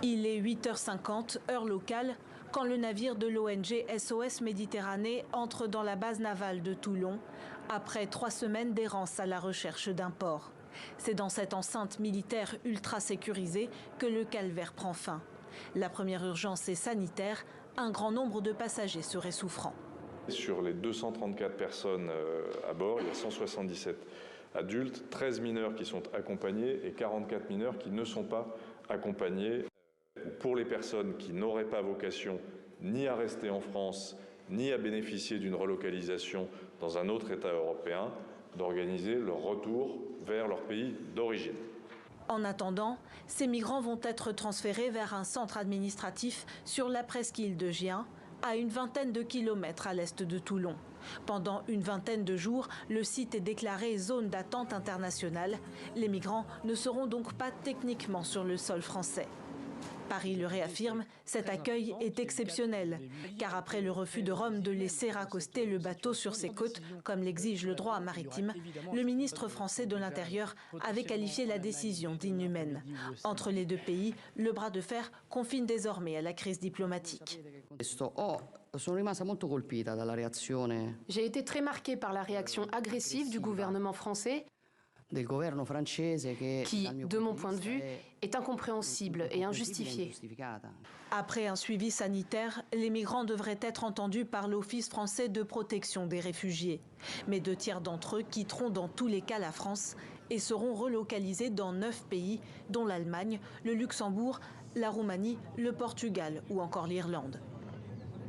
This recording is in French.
Il est 8h50, heure locale, quand le navire de l'ONG SOS Méditerranée entre dans la base navale de Toulon, après 3 semaines d'errance à la recherche d'un port. C'est dans cette enceinte militaire ultra sécurisée que le calvaire prend fin. La première urgence est sanitaire, un grand nombre de passagers seraient souffrants. Sur les 234 personnes à bord, il y a 177 adultes, 13 mineurs qui sont accompagnés et 44 mineurs qui ne sont pas accompagnés. Pour les personnes qui n'auraient pas vocation ni à rester en France, ni à bénéficier d'une relocalisation dans un autre État européen, d'organiser leur retour vers leur pays d'origine. En attendant, ces migrants vont être transférés vers un centre administratif sur la presqu'île de Gien, à une vingtaine de kilomètres à l'est de Toulon. Pendant une vingtaine de jours, le site est déclaré zone d'attente internationale. Les migrants ne seront donc pas techniquement sur le sol français. Paris le réaffirme, cet accueil est exceptionnel, car après le refus de Rome de laisser accoster le bateau sur ses côtes, comme l'exige le droit maritime, le ministre français de l'Intérieur avait qualifié la décision d'inhumaine. Entre les deux pays, le bras de fer confine désormais à la crise diplomatique. J'ai été très marquée par la réaction agressive du gouvernement français, qui, de mon point de vue, est incompréhensible et injustifiée. Après un suivi sanitaire, les migrants devraient être entendus par l'Office français de protection des réfugiés. Mais 2 tiers d'entre eux quitteront dans tous les cas la France et seront relocalisés dans 9 pays, dont l'Allemagne, le Luxembourg, la Roumanie, le Portugal ou encore l'Irlande.